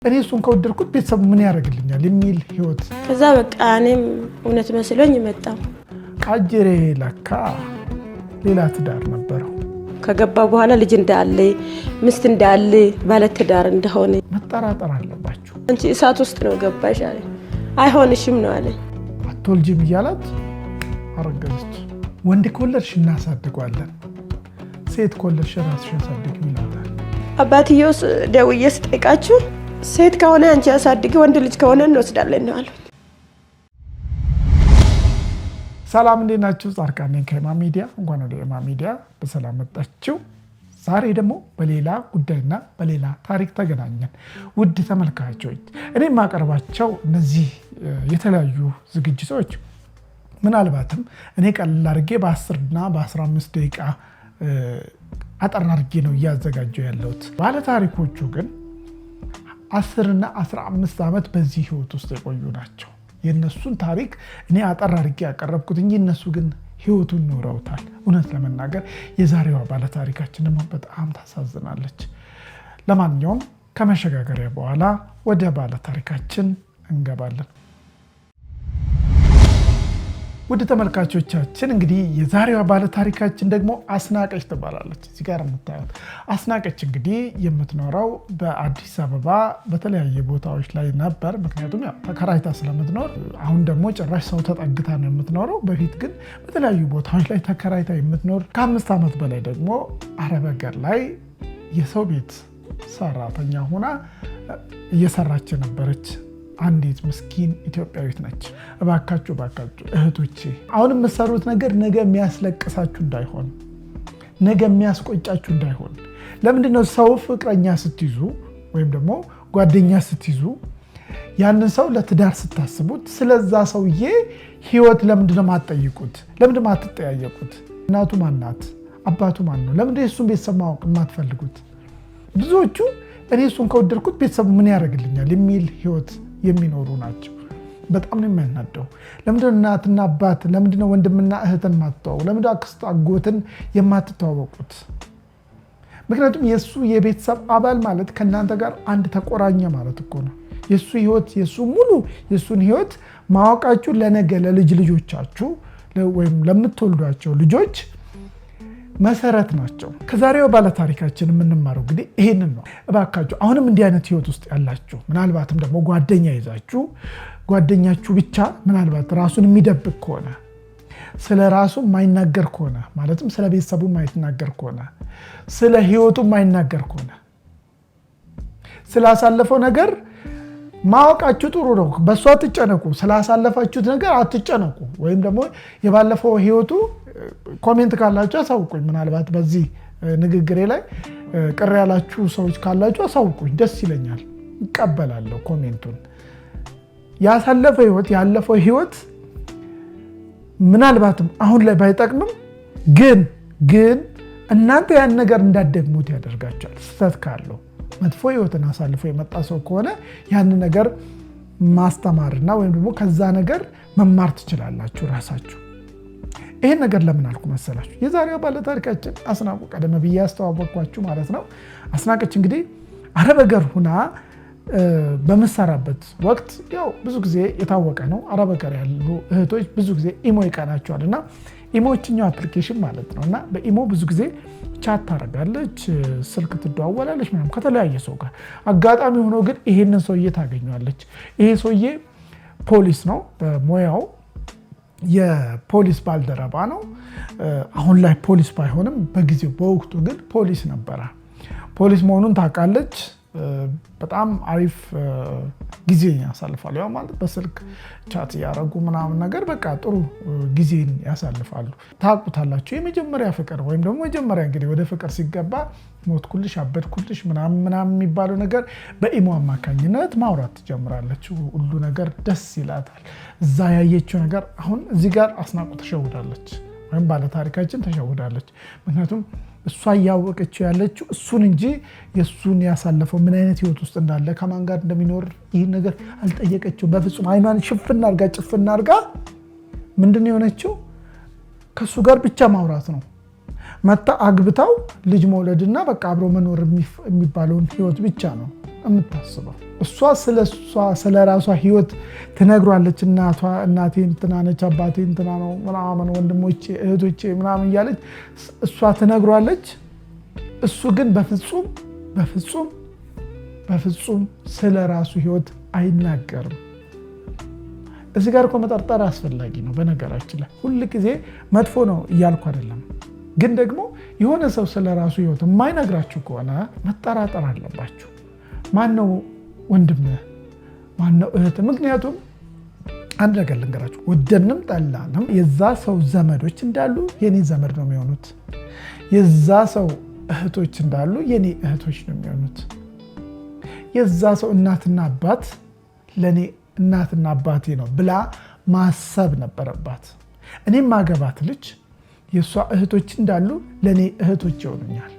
እኔ እሱን ከወደድኩት ቤተሰብ ምን ያደርግልኛል የሚል ህይወት ከዛ በቃ እኔም እውነት መስሎኝ መጣሁ። ቃጅሬ ለካ ሌላ ትዳር ነበረው። ከገባ በኋላ ልጅ እንዳለ ምስት እንዳለ ባለ ትዳር እንደሆነ መጠራጠር አለባችሁ። አንቺ እሳት ውስጥ ነው ገባሽ አለ። አይሆንሽም ነው አለ። አትወልጂም እያላት አረገዘች። ወንድ ከወለድሽ እናሳድገዋለን፣ ሴት ከወለድሽ ራስሽ አሳድጊ ይላታል። አባትየው ደውዬ ስጠይቃችሁ ሴት ከሆነ አንቺ አሳድጊ፣ ወንድ ልጅ ከሆነ እንወስዳለን ነው አሉት። ሰላም እንዴት ናችሁ? ጻድቃን ነኝ ከኤማ ሚዲያ። እንኳን ወደ ኤማ ሚዲያ በሰላም መጣችሁ። ዛሬ ደግሞ በሌላ ጉዳይና በሌላ ታሪክ ተገናኘን። ውድ ተመልካቾች፣ እኔ የማቀርባቸው እነዚህ የተለያዩ ዝግጅቶች ምናልባትም እኔ ቀለል አድርጌ በ10 እና በ15 ደቂቃ አጠር አድርጌ ነው እያዘጋጀው ያለሁት። ባለ ታሪኮቹ ግን 10 እና 15 ዓመት በዚህ ህይወት ውስጥ የቆዩ ናቸው። የነሱን ታሪክ እኔ አጠር አድርጌ ያቀረብኩት እንጂ እነሱ ግን ህይወቱን ኖረውታል። እውነት ለመናገር የዛሬዋ ባለ ታሪካችን ደግሞ በጣም ታሳዝናለች። ለማንኛውም ከመሸጋገሪያ በኋላ ወደ ባለ ታሪካችን እንገባለን። ውድ ተመልካቾቻችን እንግዲህ የዛሬዋ ባለ ታሪካችን ደግሞ አስናቀች ትባላለች። እዚህ ጋር የምታዩት አስናቀች እንግዲህ የምትኖረው በአዲስ አበባ በተለያየ ቦታዎች ላይ ነበር። ምክንያቱም ያው ተከራይታ ስለምትኖር፣ አሁን ደግሞ ጭራሽ ሰው ተጠግታ ነው የምትኖረው። በፊት ግን በተለያዩ ቦታዎች ላይ ተከራይታ የምትኖር ከ5 ዓመት በላይ ደግሞ አረብ ሀገር ላይ የሰው ቤት ሰራተኛ ሆና እየሰራች ነበረች። አንዲት ምስኪን ኢትዮጵያዊት ነች። እባካችሁ እህቶቼ አሁን የምትሰሩት ነገር ነገ የሚያስለቅሳችሁ እንዳይሆን፣ ነገ የሚያስቆጫችሁ እንዳይሆን። ለምንድነው ሰው ፍቅረኛ ስትይዙ ወይም ደግሞ ጓደኛ ስትይዙ ያንን ሰው ለትዳር ስታስቡት ስለዛ ሰውዬ ህይወት ለምንድነው ማትጠይቁት? ለምንድነው ማትጠያየቁት? እናቱ ማናት? አባቱ ማን ነው? ለምንድነው የሱን ቤተሰብ ማወቅ የማትፈልጉት? ብዙዎቹ እኔ እሱን ከወደድኩት ቤተሰቡ ምን ያደርግልኛል የሚል ህይወት የሚኖሩ ናቸው። በጣም ነው የሚያናደው። ለምንድነው እናትና አባት፣ ለምንድነው ወንድምና እህትን ማትተዋወቁ? ለምንድነው አክስት አጎትን የማትተዋወቁት? ምክንያቱም የሱ የቤተሰብ አባል ማለት ከእናንተ ጋር አንድ ተቆራኘ ማለት እኮ ነው። የሱ ህይወት የሱን ህይወት ማወቃችሁ ለነገ ለልጅ ልጆቻችሁ ወይም ለምትወልዷቸው ልጆች መሰረት ናቸው። ከዛሬው ባለ ታሪካችን የምንማረው እንግዲህ ይሄንን ነው። እባካችሁ አሁንም እንዲህ አይነት ህይወት ውስጥ ያላችሁ፣ ምናልባትም ደግሞ ጓደኛ ይዛችሁ ጓደኛችሁ ብቻ ምናልባት ራሱን የሚደብቅ ከሆነ፣ ስለ ራሱ የማይናገር ከሆነ፣ ማለትም ስለ ቤተሰቡ የማይናገር ከሆነ፣ ስለ ህይወቱ የማይናገር ከሆነ፣ ስላሳለፈው ነገር ማወቃችሁ ጥሩ ነው። በእሱ አትጨነቁ። ስላሳለፋችሁት ነገር አትጨነቁ። ወይም ደግሞ የባለፈው ህይወቱ ኮሜንት ካላችሁ አሳውቁኝ። ምናልባት በዚህ ንግግሬ ላይ ቅር ያላችሁ ሰዎች ካላችሁ አሳውቁኝ፣ ደስ ይለኛል፣ ይቀበላለሁ ኮሜንቱን። ያለፈው ህይወት ምናልባትም አሁን ላይ ባይጠቅምም ግን እናንተ ያን ነገር እንዳትደግሙት ያደርጋችኋል። ስህተት ካለው መጥፎ ህይወትን አሳልፎ የመጣ ሰው ከሆነ ያን ነገር ማስተማርና ወይም ደግሞ ከዛ ነገር መማር ትችላላችሁ ራሳችሁ። ይሄን ነገር ለምን አልኩ መሰላችሁ? የዛሬው ባለ ታሪካችን አስናቁ፣ ቀደም ብዬ ያስተዋወቅኳችሁ ማለት ነው። አስናቀች እንግዲህ አረብ ሀገር ሁና በምትሰራበት ወቅት ያው ብዙ ጊዜ የታወቀ ነው፣ አረብ ሀገር ያሉ እህቶች ብዙ ጊዜ ኢሞ ይቀናቸዋል እና ኢሞችኛው አፕሊኬሽን ማለት ነው። እና በኢሞ ብዙ ጊዜ ቻት ታደርጋለች፣ ስልክ ትደዋወላለች ምናምን ከተለያየ ሰው ጋር። አጋጣሚ ሆኖ ግን ይሄንን ሰውዬ ታገኘዋለች። ይሄ ሰውዬ ፖሊስ ነው በሙያው፣ የፖሊስ ባልደረባ ነው። አሁን ላይ ፖሊስ ባይሆንም በወቅቱ ግን ፖሊስ ነበረ። ፖሊስ መሆኑን ታውቃለች። በጣም አሪፍ ጊዜ ያሳልፋሉ። ያው ማለት በስልክ ቻት ያረጉ ምናምን ነገር በቃ ጥሩ ጊዜን ያሳልፋሉ። ታውቁታላችሁ፣ የመጀመሪያ ፍቅር ወይም ደግሞ መጀመሪያ እንግዲህ ወደ ፍቅር ሲገባ ሞትኩልሽ፣ አበድኩልሽ ምናምን የሚባለው ነገር በኢሞ አማካኝነት ማውራት ትጀምራለች። ሁሉ ነገር ደስ ይላታል። እዛ ያየችው ነገር አሁን እዚህ ጋር አስናቁ ተሸውዳለች፣ ወይም ባለታሪካችን ተሸውዳለች። ምክንያቱም እሷ እያወቀችው ያለችው እሱን እንጂ የሱን ያሳለፈው ምን አይነት ህይወት ውስጥ እንዳለ ከማን ጋር እንደሚኖር ይህን ነገር አልጠየቀችው በፍጹም። አይኗን ጭፍና አድርጋ ምንድን ነው የሆነችው? ከሱ ጋር ብቻ ማውራት ነው። መታ አግብታው ልጅ መውለድና በቃ አብሮ መኖር የሚባለውን ህይወት ብቻ ነው የምታስበው። እሷ ስለ ራሷ ህይወት ትነግሯለች። እናቴ እንትና ነች፣ አባቴ እንትና ነው ምናምን፣ ወንድሞቼ እህቶቼ ምናምን እያለች እሷ ትነግሯለች። እሱ ግን በፍጹም ስለ ራሱ ህይወት አይናገርም። እዚህ ጋር እኮ መጠርጠር አስፈላጊ ነው። በነገራችን ላይ ሁል ጊዜ መጥፎ ነው እያልኩ አይደለም፣ ግን ደግሞ የሆነ ሰው ስለ ራሱ ህይወት የማይነግራችሁ ከሆነ መጠራጠር አለባችሁ። ማነው ወንድምህ? ማነው እህት? ምክንያቱም አንድ ነገር ልንገራችሁ፣ ወደንም ጠላንም የዛ ሰው ዘመዶች እንዳሉ የኔ ዘመድ ነው የሚሆኑት። የዛ ሰው እህቶች እንዳሉ የኔ እህቶች ነው የሚሆኑት። የዛ ሰው እናትና አባት ለኔ እናትና አባቴ ነው ብላ ማሰብ ነበረባት። እኔም ማገባት ልጅ የእሷ እህቶች እንዳሉ ለእኔ እህቶች ይሆኑኛል።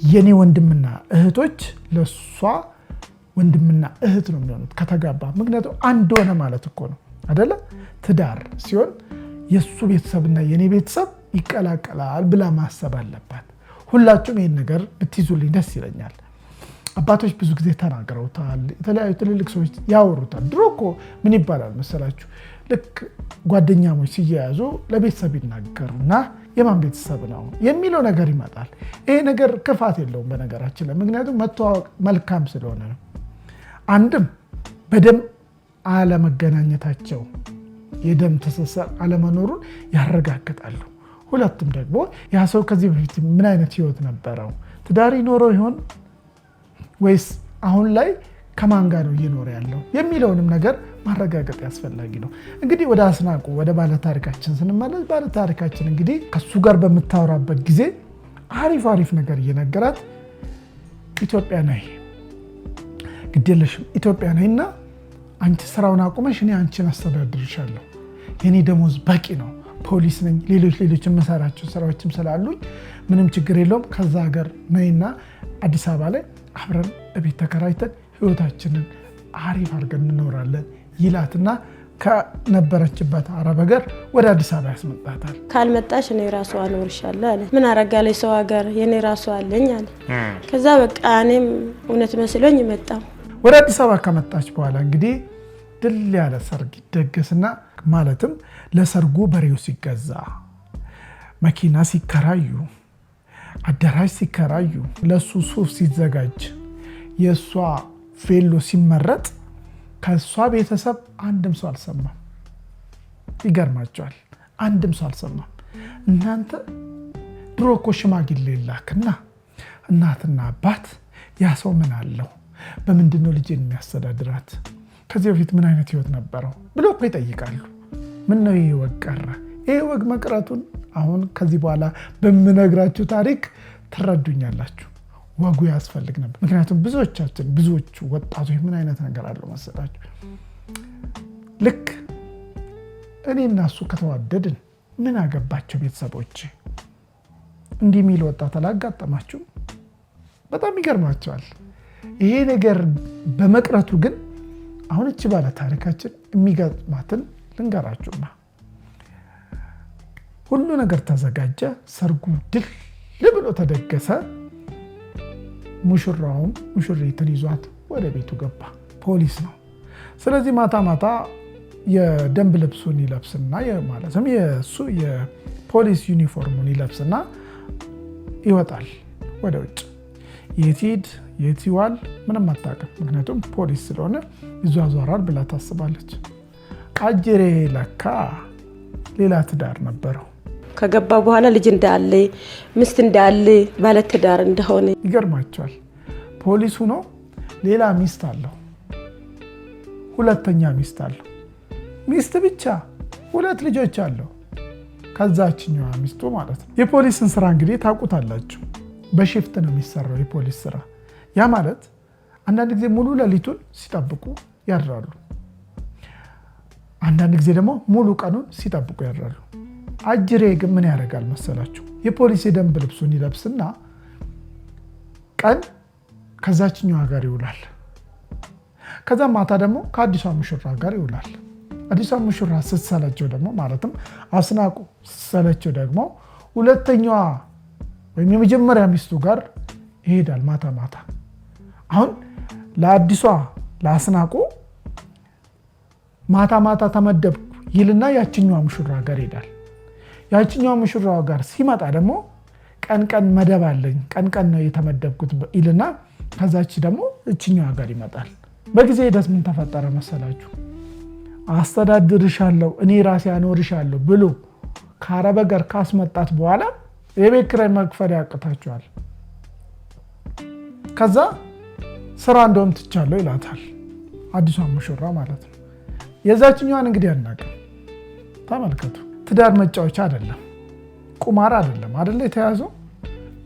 የኔ ወንድምና እህቶች ለእሷ ወንድምና እህት ነው የሚሆኑት ከተጋባ። ምክንያቱም አንድ ሆነ ማለት እኮ ነው አደለ? ትዳር ሲሆን የእሱ ቤተሰብና የኔ ቤተሰብ ይቀላቀላል ብላ ማሰብ አለባት። ሁላችሁም ይህን ነገር ብትይዙልኝ ደስ ይለኛል። አባቶች ብዙ ጊዜ ተናግረውታል። የተለያዩ ትልልቅ ሰዎች ያወሩታል። ድሮ እኮ ምን ይባላል መሰላችሁ? ልክ ጓደኛሞች ሲያያዙ ለቤተሰብ ይናገሩና የማን ቤተሰብ ነው የሚለው ነገር ይመጣል። ይሄ ነገር ክፋት የለውም በነገራችን ላይ፣ ምክንያቱም መተዋወቅ መልካም ስለሆነ ነው። አንድም በደም አለመገናኘታቸው የደም ትስስር አለመኖሩን ያረጋግጣሉ። ሁለቱም ደግሞ ያ ሰው ከዚህ በፊት ምን አይነት ህይወት ነበረው? ትዳር ይኖረው ይሆን ወይስ አሁን ላይ ከማን ጋር ነው እየኖረ ያለው የሚለውንም ነገር ማረጋገጥ ያስፈልጋል ነው። እንግዲህ ወደ አስናቁ ወደ ባለታሪካችን ስንመለስ ባለታሪካችን እንግዲህ ከሱ ጋር በምታወራበት ጊዜ አሪፍ ነገር እየነገራት ኢትዮጵያ ነይ ግዴለሽም ኢትዮጵያ ነይና አንቺ ስራውን አቁመሽ እኔ አንቺን አስተዳድርሻለሁ። የኔ ደሞዝ በቂ ነው። ፖሊስ ነኝ። ሌሎች የምሰራቸው ስራዎችም ስላሉኝ ምንም ችግር የለውም። ከዛ ሀገር ነይና አዲስ አበባ ላይ አብረን እቤት ተከራይተን ህይወታችንን አሪፍ አድርገን እንኖራለን ይላትና ከነበረችበት አረብ ሀገር ወደ አዲስ አበባ ያስመጣታል። ካልመጣሽ እኔ ራሱ አኖርሻለሁ አለ። ምን አረጋለች ሰው ሀገር የኔ ራሱ አለኝ አለ። ከዛ በቃ እኔም እውነት መስሎኝ መጣሁ። ወደ አዲስ አበባ ከመጣች በኋላ እንግዲህ ድል ያለ ሰርግ ይደገስና ማለትም ለሰርጉ በሬው ሲገዛ፣ መኪና ሲከራዩ፣ አዳራሽ ሲከራዩ፣ ለሱ ሱፍ ሲዘጋጅ፣ የእሷ ቬሎ ሲመረጥ ከእሷ ቤተሰብ አንድም ሰው አልሰማም። ይገርማቸዋል። አንድም ሰው አልሰማም። እናንተ ድሮ እኮ ሽማግሌ ላክና እናትና አባት ያ ሰው ምን አለው፣ በምንድነው ልጅን የሚያስተዳድራት፣ ከዚህ በፊት ምን አይነት ህይወት ነበረው ብሎ እኮ ይጠይቃሉ። ምን ነው ይሄ ወግ ቀረ? ይሄ ወግ መቅረቱን አሁን ከዚህ በኋላ በምነግራችሁ ታሪክ ትረዱኛላችሁ። ወጉ ያስፈልግ ነበር። ምክንያቱም ብዙዎቹ ወጣቶች ምን አይነት ነገር አለው መሰላችሁ? ልክ እኔ እና እሱ ከተዋደድን ምን አገባቸው ቤተሰቦች እንዲህ የሚል ወጣት አላጋጠማችሁም? በጣም ይገርማቸዋል። ይሄ ነገር በመቅረቱ ግን አሁን እቺ ባለ ታሪካችን የሚገጥማትን ልንገራችሁማ። ሁሉ ነገር ተዘጋጀ። ሰርጉ ድል ብሎ ተደገሰ። ሙሽራውም ሙሽሪትን ይዟት ወደ ቤቱ ገባ። ፖሊስ ነው። ስለዚህ ማታ የደንብ ልብሱን ይለብስና ማለትም የሱ የፖሊስ ዩኒፎርሙን ይለብስና ይወጣል ወደ ውጭ። የት ሂድ የት ይዋል ምንም አታውቅም። ምክንያቱም ፖሊስ ስለሆነ ይዟዟራል ብላ ታስባለች። አጅሬ ለካ ሌላ ትዳር ነበረው። ከገባ በኋላ ልጅ እንዳለ ሚስት እንዳለ ባለ ትዳር እንደሆነ ይገርማቸዋል። ፖሊሱ ነው ሌላ ሚስት አለው፣ ሁለተኛ ሚስት አለው። ሚስት ብቻ 2 ልጆች አለው ከዛችኛዋ ሚስቱ ማለት ነው። የፖሊስን ስራ እንግዲህ ታውቁታላችሁ። በሽፍት ነው የሚሰራው የፖሊስ ስራ። ያ ማለት አንዳንድ ጊዜ ሙሉ ሌሊቱን ሲጠብቁ ያድራሉ፣ አንዳንድ ጊዜ ደግሞ ሙሉ ቀኑን ሲጠብቁ ያድራሉ። አጅሬ ግን ምን ያደርጋል መሰላችሁ? የፖሊስ የደንብ ልብሱን ይለብስና ቀን ከዛችኛዋ ጋር ይውላል። ከዛ ማታ ደግሞ ከአዲሷ ሙሽራ ጋር ይውላል። አዲሷ ሙሽራ ስትሰለቸው ደግሞ ማለትም አስናቁ ስትሰለቸው ደግሞ ሁለተኛዋ ወይም የመጀመሪያ ሚስቱ ጋር ይሄዳል ማታ። አሁን ለአዲሷ ለአስናቁ ማታ ማታ ተመደብኩ ይልና ያችኛው ሙሽራ ጋር ይሄዳል። ያችኛው ሙሽራው ጋር ሲመጣ ደግሞ ቀን ቀን መደብ አለኝ ቀን ቀን ነው የተመደብኩት ይልና ከዛች ደግሞ እችኛው ጋር ይመጣል። በጊዜ ሂደት ምን ተፈጠረ መሰላችሁ? አስተዳድርሻለሁ እኔ ራሴ አኖርሻለሁ ብሎ ከአረብ ጋር ካስመጣት በኋላ የቤት ኪራይ መክፈል ያቅታቸዋል። ከዛ ስራ እንደውም ትቻለሁ ይላታል አዲሷ ሙሽራ ማለት ነው። የዛችኛዋን እንግዲህ አናውቅም። ተመልከቱ፣ ትዳር መጫወቻ አይደለም፣ ቁማር አይደለም አይደለ የተያዘው።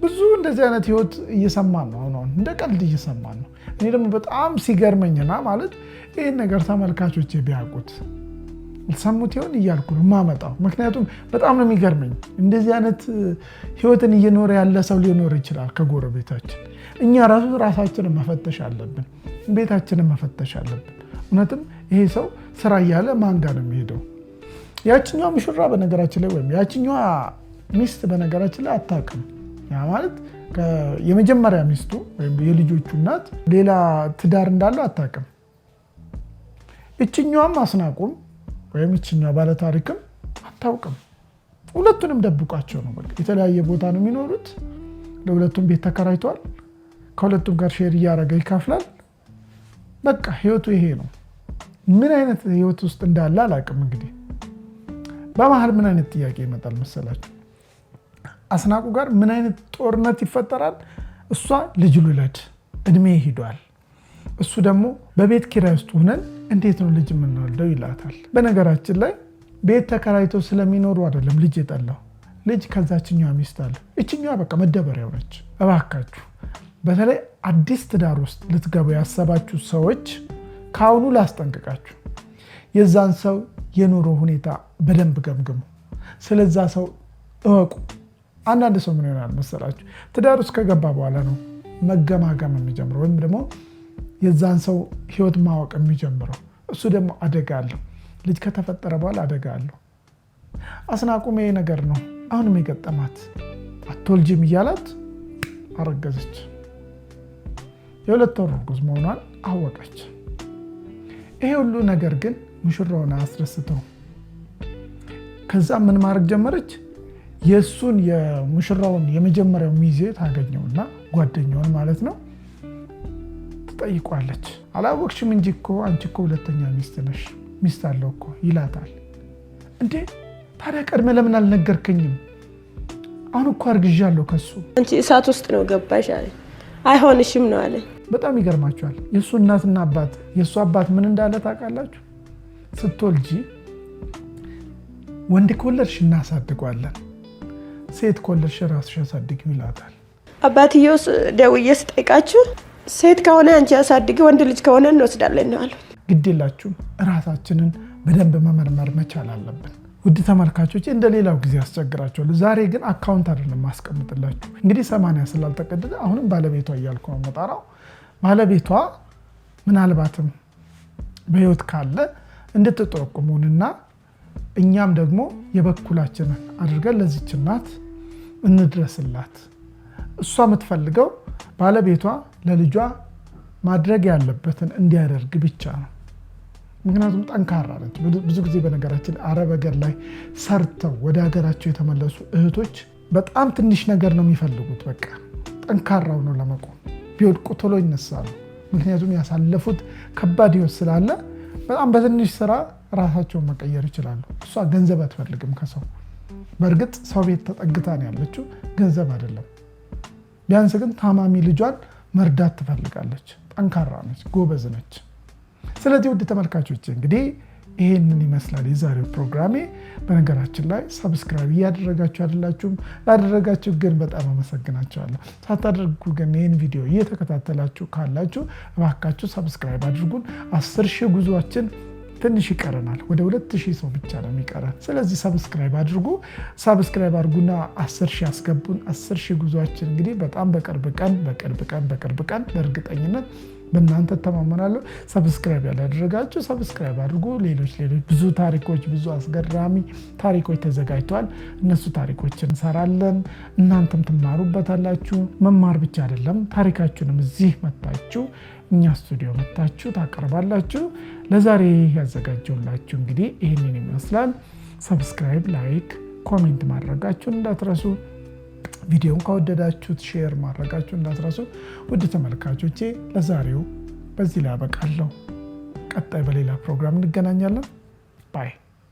ብዙ እንደዚህ አይነት ህይወት እየሰማን ነው አሁን እንደ ቀልድ እየሰማን ነው። እኔ ደግሞ በጣም ሲገርመኝና ማለት ይሄን ነገር ተመልካቾቼ ቢያውቁት ሰሙት ይሆን እያልኩ ነው የማመጣው። ምክንያቱም በጣም ነው የሚገርመኝ። እንደዚህ አይነት ህይወትን እየኖረ ያለ ሰው ሊኖር ይችላል ከጎረቤታችን። እኛ ራሳችንን መፈተሽ አለብን፣ ቤታችንን መፈተሽ አለብን። እውነትም ይሄ ሰው ስራ እያለ ማን ጋር ነው የሚሄደው? ያችኛዋ ሙሽራ በነገራችን ላይ ወይም ያችኛዋ ሚስት በነገራችን ላይ አታውቅም። ያ ማለት የመጀመሪያ ሚስቱ ወይም የልጆቹ እናት ሌላ ትዳር እንዳለው አታውቅም። እችኛዋም አስናቁም ወይም እችኛዋ ባለታሪክም አታውቅም። ሁለቱንም ደብቋቸው ነው። በቃ የተለያየ ቦታ ነው የሚኖሩት። ለሁለቱም ቤት ተከራይቷል። ከሁለቱም ጋር ሼር እያደረገ ይከፍላል። በቃ ህይወቱ ይሄ ነው። ምን አይነት ህይወት ውስጥ እንዳለ አላውቅም። እንግዲህ በመሀል ምን አይነት ጥያቄ ይመጣል መሰላችሁ? አስናቁ ጋር ምን አይነት ጦርነት ይፈጠራል? እሷ ልጅ ልውለድ እድሜ ሄዷል፣ እሱ ደግሞ በቤት ኪራይ ውስጥ ሆነን እንዴት ነው ልጅ የምንወልደው ይላታል። በነገራችን ላይ ቤት ተከራይተው ስለሚኖሩ አይደለም ልጅ የጠላው፣ ልጅ ከዛችኛዋ ሚስት አለ። እችኛዋ በቃ መደበሪያው ነች። እባካችሁ በተለይ አዲስ ትዳር ውስጥ ልትገቡ ያሰባችሁ ሰዎች ካሁኑ ላስጠንቅቃችሁ፣ የዛን ሰው የኑሮ ሁኔታ በደንብ ገምግሙ። ስለዛ ሰው እወቁ። አንዳንድ ሰው ምን ይሆናል መሰላችሁ? ትዳር ውስጥ ከገባ በኋላ ነው መገማገም የሚጀምረው ወይም ደግሞ የዛን ሰው ህይወት ማወቅ የሚጀምረው። እሱ ደግሞ አደጋ አለው። ልጅ ከተፈጠረ በኋላ አደጋ አለው። አስናቁም ይሄ ነገር ነው አሁንም የገጠማት። አትወልጂም እያላት አረገዘች። የ2 ወር እርጉዝ መሆኗን አወቀች። ይሄ ሁሉ ነገር ግን ሙሽራውን አስደስተው። ከዛ ምን ማድረግ ጀመረች? የሱን የሙሽራውን የመጀመሪያው ሚዜ ታገኘውና ጓደኛውን ማለት ነው ትጠይቋለች። አላወቅሽም እንጂ እኮ አንቺ እኮ ሁለተኛ ሚስት ነሽ፣ ሚስት አለው እኮ ይላታል። እንዴ ታዲያ ቀድመህ ለምን አልነገርከኝም? አሁን እኮ አርግዣለሁ ከሱ። አንቺ እሳት ውስጥ ነው ገባሽ አለኝ። አይሆንሽም ነው አለኝ። በጣም ይገርማችኋል። የሱ እናትና አባት የሱ አባት ምን እንዳለ ታውቃላችሁ? ስትወልጂ ወንድ ከወለድሽ እናሳድጓለን፣ ሴት ከወለድሽ ራስሽ አሳድጊው ይላታል። አባትየው ደውዬ ስጠይቃችሁ ሴት ከሆነ አንቺ አሳድጊ፣ ወንድ ልጅ ከሆነ እንወስዳለን ነው አሉ። ግድ የላችሁም፣ ራሳችንን በደንብ መመርመር መቻል አለብን። ውድ ተመልካቾች እንደሌላው ጊዜ አስቸግራቸዋለሁ። ዛሬ ግን አካውንት አይደለም ማስቀምጥላችሁ። እንግዲህ 80 ስላልተቀደደ አሁንም ባለቤቷ እያልኩ ነው መጣራው። ባለቤቷ ምናልባትም በህይወት ካለ እንድትጠቁሙንና እኛም ደግሞ የበኩላችንን አድርገን ለዚች እናት እንድረስላት። እሷ የምትፈልገው ባለቤቷ ለልጇ ማድረግ ያለበትን እንዲያደርግ ብቻ ነው። ምክንያቱም ጠንካራ ነች። ብዙ ጊዜ በነገራችን አረብ ሀገር ላይ ሰርተው ወደ ሀገራቸው የተመለሱ እህቶች በጣም ትንሽ ነገር ነው የሚፈልጉት። በቃ ጠንካራው ነው ለመቆም። ቢወድቁ ቶሎ ይነሳሉ። ምክንያቱም ያሳለፉት ከባድ ህይወት ስላለ በጣም በትንሽ ስራ ራሳቸውን መቀየር ይችላሉ። እሷ ገንዘብ አትፈልግም ከሰው። በእርግጥ ሰው ቤት ተጠግታ ነው ያለችው፣ ገንዘብ አይደለም። ቢያንስ ግን ታማሚ ልጇን መርዳት ትፈልጋለች። ጠንካራ ነች፣ ጎበዝ ነች። ስለዚህ ውድ ተመልካቾች እንግዲህ ይሄንን ይመስላል የዛሬው ፕሮግራሜ። በነገራችን ላይ ሰብስክራይብ እያደረጋችሁ አይደላችሁም? ላደረጋችሁ ግን በጣም አመሰግናችኋለሁ። ሳታደርጉ ግን ይህን ቪዲዮ እየተከታተላችሁ ካላችሁ እባካችሁ ሰብስክራይብ አድርጉን። 10,000 ጉዟችን ትንሽ ይቀረናል። ወደ 2,000 ሰው ብቻ ነው የሚቀረን። ስለዚህ ሰብስክራይብ አድርጉ። ሰብስክራይብ አድርጉና 10,000 አስገቡን። 10,000 ጉዟችን እንግዲህ በጣም በቅርብ ቀን በእርግጠኝነት በእናንተ ተማመናለሁ። ሰብስክራይብ ያላደረጋችሁ ሰብስክራይብ አድርጉ። ሌሎች ብዙ ታሪኮች፣ ብዙ አስገራሚ ታሪኮች ተዘጋጅተዋል። እነሱ ታሪኮችን እንሰራለን። እናንተም ትማሩበታላችሁ። መማር ብቻ አይደለም፣ ታሪካችሁንም እዚህ መጣችሁ እኛ ስቱዲዮ መጣችሁ ታቀርባላችሁ። ለዛሬ ያዘጋጀውላችሁ እንግዲህ ይሄንን ይመስላል። ሰብስክራይብ፣ ላይክ፣ ኮሜንት ማድረጋችሁን እንዳትረሱ። ቪዲዮውን ከወደዳችሁት ሼር ማድረጋችሁን እንዳትረሱ። ውድ ተመልካቾቼ ለዛሬው በዚህ ላይ አበቃለሁ። ቀጣይ በሌላ ፕሮግራም እንገናኛለን። ባይ